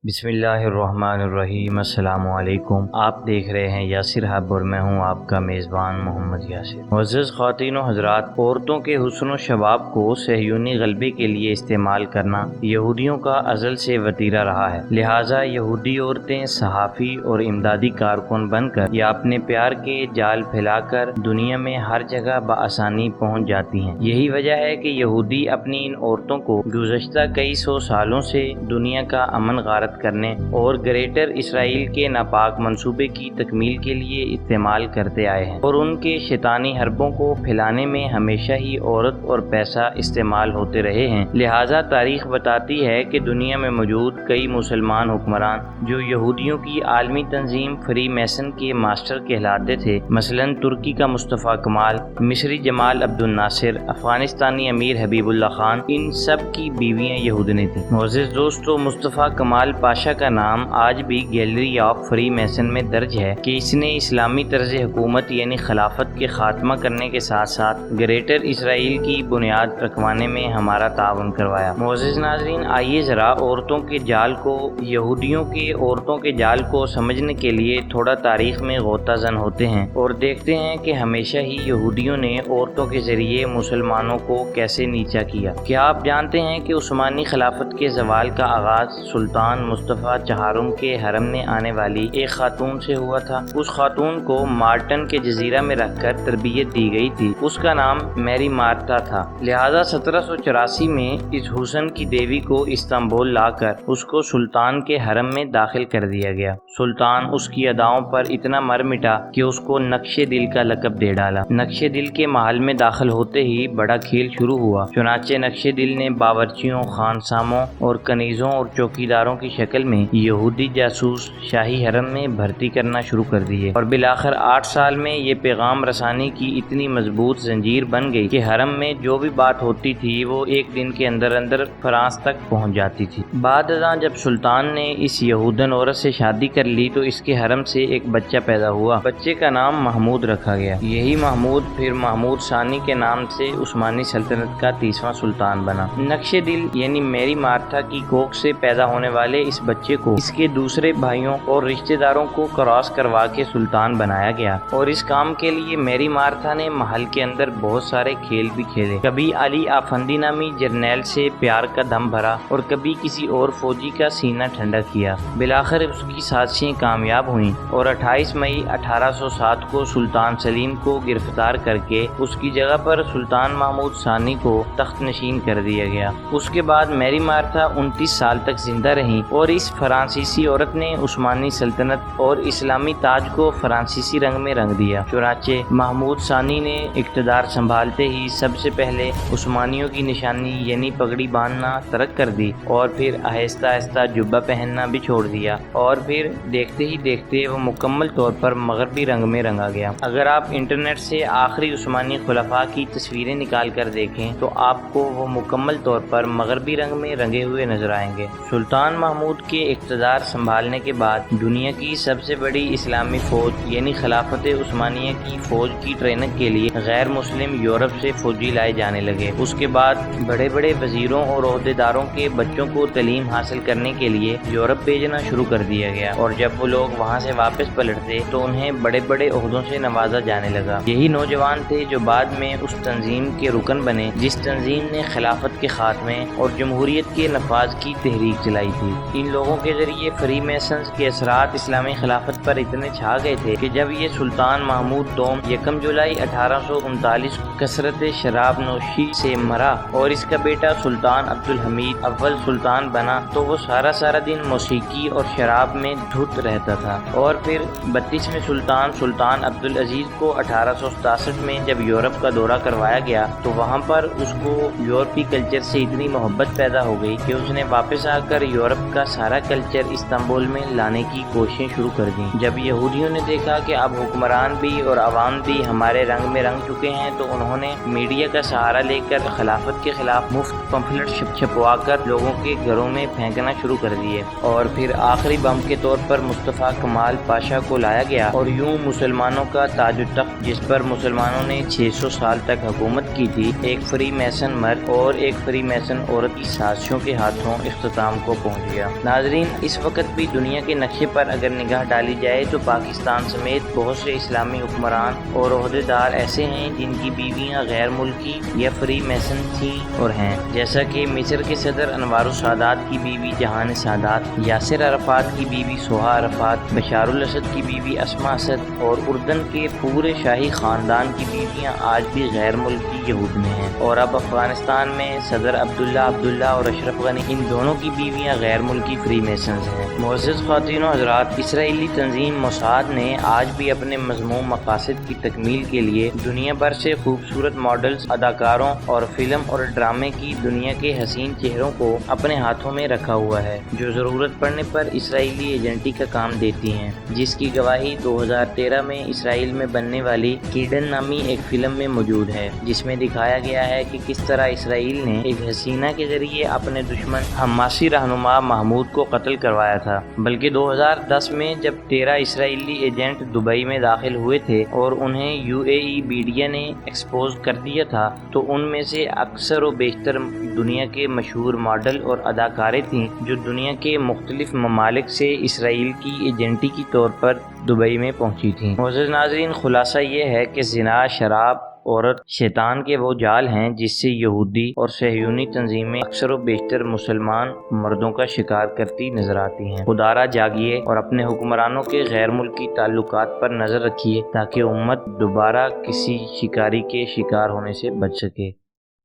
بسم اللہ الرحمن الرحیم۔ السلام علیکم۔ آپ دیکھ رہے ہیں یاسر ہب اور میں ہوں آپ کا میزبان محمد یاسر۔ معزز خواتین و حضرات، عورتوں کے حسن و شباب کو صہیونی غلبے کے لیے استعمال کرنا یہودیوں کا ازل سے وتیرہ رہا ہے، لہٰذا یہودی عورتیں صحافی اور امدادی کارکن بن کر یا اپنے پیار کے جال پھیلا کر دنیا میں ہر جگہ بآسانی پہنچ جاتی ہیں۔ یہی وجہ ہے کہ یہودی اپنی ان عورتوں کو گزشتہ کئی سو سالوں سے دنیا کا امن غارت کرنے اور گریٹر اسرائیل کے ناپاک منصوبے کی تکمیل کے لیے استعمال کرتے آئے ہیں، اور ان کے شیطانی حربوں کو پھیلانے میں ہمیشہ ہی عورت اور پیسہ استعمال ہوتے رہے ہیں۔ لہٰذا تاریخ بتاتی ہے کہ دنیا میں موجود کئی مسلمان حکمران جو یہودیوں کی عالمی تنظیم فری میسن کے ماسٹر کہلاتے تھے، مثلاً ترکی کا مصطفیٰ کمال، مصری جمال عبد الناصر، افغانستانی امیر حبیب اللہ خان، ان سب کی بیویاں یہودنی تھیں۔ معزز دوستو، مصطفیٰ کمال پاشا کا نام آج بھی گیلری آف فری میسن میں درج ہے کہ اس نے اسلامی طرز حکومت یعنی خلافت کے خاتمہ کرنے کے ساتھ ساتھ گریٹر اسرائیل کی بنیاد رکھوانے میں ہمارا تعاون کروایا۔ معزز ناظرین، آئیے ذرا یہودیوں کے عورتوں کے جال کو سمجھنے کے لیے تھوڑا تاریخ میں غوطہ زن ہوتے ہیں اور دیکھتے ہیں کہ ہمیشہ ہی یہودیوں نے عورتوں کے ذریعے مسلمانوں کو کیسے نیچا کیا۔ کیا آپ جانتے ہیں کہ عثمانی خلافت کے زوال کا آغاز سلطان مصطفیٰ چہارم کے حرم میں آنے والی ایک خاتون سے ہوا تھا؟ اس خاتون کو مارٹن کے جزیرہ میں رکھ کر تربیت دی گئی تھی۔ اس کا نام میری مارتا تھا، لہذا 1784 میں اس حسن کی دیوی کو استنبول لا کر اس کو سلطان کے حرم میں داخل کر دیا گیا۔ سلطان اس کی اداؤں پر اتنا مر مٹا کہ اس کو نقش دل کا لقب دے ڈالا۔ نقش دل کے محل میں داخل ہوتے ہی بڑا کھیل شروع ہوا، چنانچہ نقش دل نے باورچیوں، خانساموں اور کنیزوں اور چوکیداروں کی شکل میں یہودی جاسوس شاہی حرم میں بھرتی کرنا شروع کر دیے، اور بالآخر 8 سال میں یہ پیغام رسانی کی اتنی مضبوط زنجیر بن گئی کہ حرم میں جو بھی بات ہوتی تھی وہ ایک دن کے اندر اندر فرانس تک پہنچ جاتی تھی۔ بعد ازاں جب سلطان نے اس یہودن عورت سے شادی کر لی تو اس کے حرم سے ایک بچہ پیدا ہوا۔ بچے کا نام محمود رکھا گیا۔ یہی محمود پھر محمود ثانی کے نام سے عثمانی سلطنت کا 30واں سلطان بنا۔ نقش دل یعنی میری مارتا کی کوکھ سے پیدا ہونے والے اس بچے کو اس کے دوسرے بھائیوں اور رشتہ داروں کو کراس کروا کے سلطان بنایا گیا، اور اس کام کے لیے میری مارتا نے محل کے اندر بہت سارے کھیل بھی کھیلے۔ کبھی علی آفندی نامی جرنیل سے پیار کا دم بھرا اور کبھی کسی اور فوجی کا سینہ ٹھنڈا کیا۔ بالآخر اس کی سازشیں کامیاب ہوئیں اور 28 مئی 1807 کو سلطان سلیم کو گرفتار کر کے اس کی جگہ پر سلطان محمود ثانی کو تخت نشین کر دیا گیا۔ اس کے بعد میری مارتا 29 سال تک زندہ رہیں، اور اس فرانسیسی عورت نے عثمانی سلطنت اور اسلامی تاج کو فرانسیسی رنگ میں رنگ دیا۔ چنانچہ محمود ثانی نے اقتدار سنبھالتے ہی سب سے پہلے عثمانیوں کی نشانی یعنی پگڑی باندھنا ترک کر دی، اور پھر آہستہ آہستہ جبہ پہننا بھی چھوڑ دیا، اور پھر دیکھتے ہی دیکھتے وہ مکمل طور پر مغربی رنگ میں رنگا گیا۔ اگر آپ انٹرنیٹ سے آخری عثمانی خلفاء کی تصویریں نکال کر دیکھیں تو آپ کو وہ مکمل طور پر مغربی رنگ میں رنگے ہوئے نظر آئیں گے۔ سلطان محمود کے اقتدار سنبھالنے کے بعد دنیا کی سب سے بڑی اسلامی فوج یعنی خلافت عثمانیہ کی فوج کی ٹریننگ کے لیے غیر مسلم یورپ سے فوجی لائے جانے لگے۔ اس کے بعد بڑے بڑے وزیروں اور عہدیداروں کے بچوں کو تعلیم حاصل کرنے کے لیے یورپ بھیجنا شروع کر دیا گیا، اور جب وہ لوگ وہاں سے واپس پلٹتے تو انہیں بڑے بڑے عہدوں سے نوازا جانے لگا۔ یہی نوجوان تھے جو بعد میں اس تنظیم کے رکن بنے جس تنظیم نے خلافت کے خاتمے اور جمہوریت کے نفاذ کی تحریک چلائی تھی۔ ان لوگوں کے ذریعے فری میسنز کے اثرات اسلامی خلافت پر اتنے چھا گئے تھے کہ جب یہ سلطان محمود دوم 1 جولائی 1839 کثرت شراب نوشی سے مرا اور اس کا بیٹا سلطان عبد الحمید اول سلطان بنا تو وہ سارا دن موسیقی اور شراب میں دھت رہتا تھا۔ اور پھر 32ویں سلطان عبد العزیز کو 1867 میں جب یورپ کا دورہ کروایا گیا تو وہاں پر اس کو یورپی کلچر سے اتنی محبت پیدا ہو گئی کہ اس نے واپس آ کر یورپ کا سارا کلچر استنبول میں لانے کی کوششیں شروع کر دیں۔ جب یہودیوں نے دیکھا کہ اب حکمران بھی اور عوام بھی ہمارے رنگ میں رنگ چکے ہیں تو انہوں نے میڈیا کا سہارا لے کر خلافت کے خلاف مفت پمفلٹ چھپوا کر لوگوں کے گھروں میں پھینکنا شروع کر دیے، اور پھر آخری بم کے طور پر مصطفیٰ کمال پاشا کو لایا گیا، اور یوں مسلمانوں کا تاج و تخت جس پر مسلمانوں نے 600 سال تک حکومت کی تھی ایک فری میسن مرد اور ایک فری میسن عورت کی سازشوں کے ہاتھوں اختتام کو پہنچ گیا۔ ناظرین، اس وقت بھی دنیا کے نقشے پر اگر نگاہ ڈالی جائے تو پاکستان سمیت بہت سے اسلامی حکمران اور عہدیدار ایسے ہیں جن کی بیویاں غیر ملکی یا فری میسن تھیں اور ہیں، جیسا کہ مصر کے صدر انوار السادات کی بیوی جہان سادات، یاسر عرفات کی بیوی سہا عرفات، بشار الاسد کی بیوی اسما اسد، اور اردن کے پورے شاہی خاندان کی بیویاں آج بھی غیر ملکی یہود میں ہیں۔ اور اب افغانستان میں صدر عبداللہ اور اشرف غنی، ان دونوں کی بیویاں غیر ملکی فری میسنز ہیں۔ معزز خواتین و حضرات، اسرائیلی تنظیم موساد نے آج بھی اپنے مذموم مقاصد کی تکمیل کے لیے دنیا بھر سے خوبصورت ماڈلز، اداکاروں اور فلم اور ڈرامے کی دنیا کے حسین چہروں کو اپنے ہاتھوں میں رکھا ہوا ہے، جو ضرورت پڑنے پر اسرائیلی ایجنٹی کا کام دیتی ہیں، جس کی گواہی 2013 میں اسرائیل میں بننے والی کیڈن نامی ایک فلم میں موجود ہے، جس میں دکھایا گیا ہے کہ کس طرح اسرائیل نے ایک حسینہ کے ذریعے اپنے دشمن حماسی رہنما محمود کو قتل کروایا تھا۔ بلکہ 2010 میں جب 13 اسرائیلی ایجنٹ دبئی میں داخل ہوئے تھے اور انہیں UAE میڈیا نے ایکسپوز کر دیا تھا، تو ان میں سے اکثر و بیشتر دنیا کے مشہور ماڈل اور اداکاریں تھیں جو دنیا کے مختلف ممالک سے اسرائیل کی ایجنٹی کے طور پر دبئی میں پہنچی تھیں۔ معزز ناظرین، خلاصہ یہ ہے کہ زنا، شراب، عورت شیطان کے وہ جال ہیں جس سے یہودی اور صہیونی تنظیمیں اکثر و بیشتر مسلمان مردوں کا شکار کرتی نظر آتی ہیں۔ خدا را جاگیے اور اپنے حکمرانوں کے غیر ملکی تعلقات پر نظر رکھیے تاکہ امت دوبارہ کسی شکاری کے شکار ہونے سے بچ سکے۔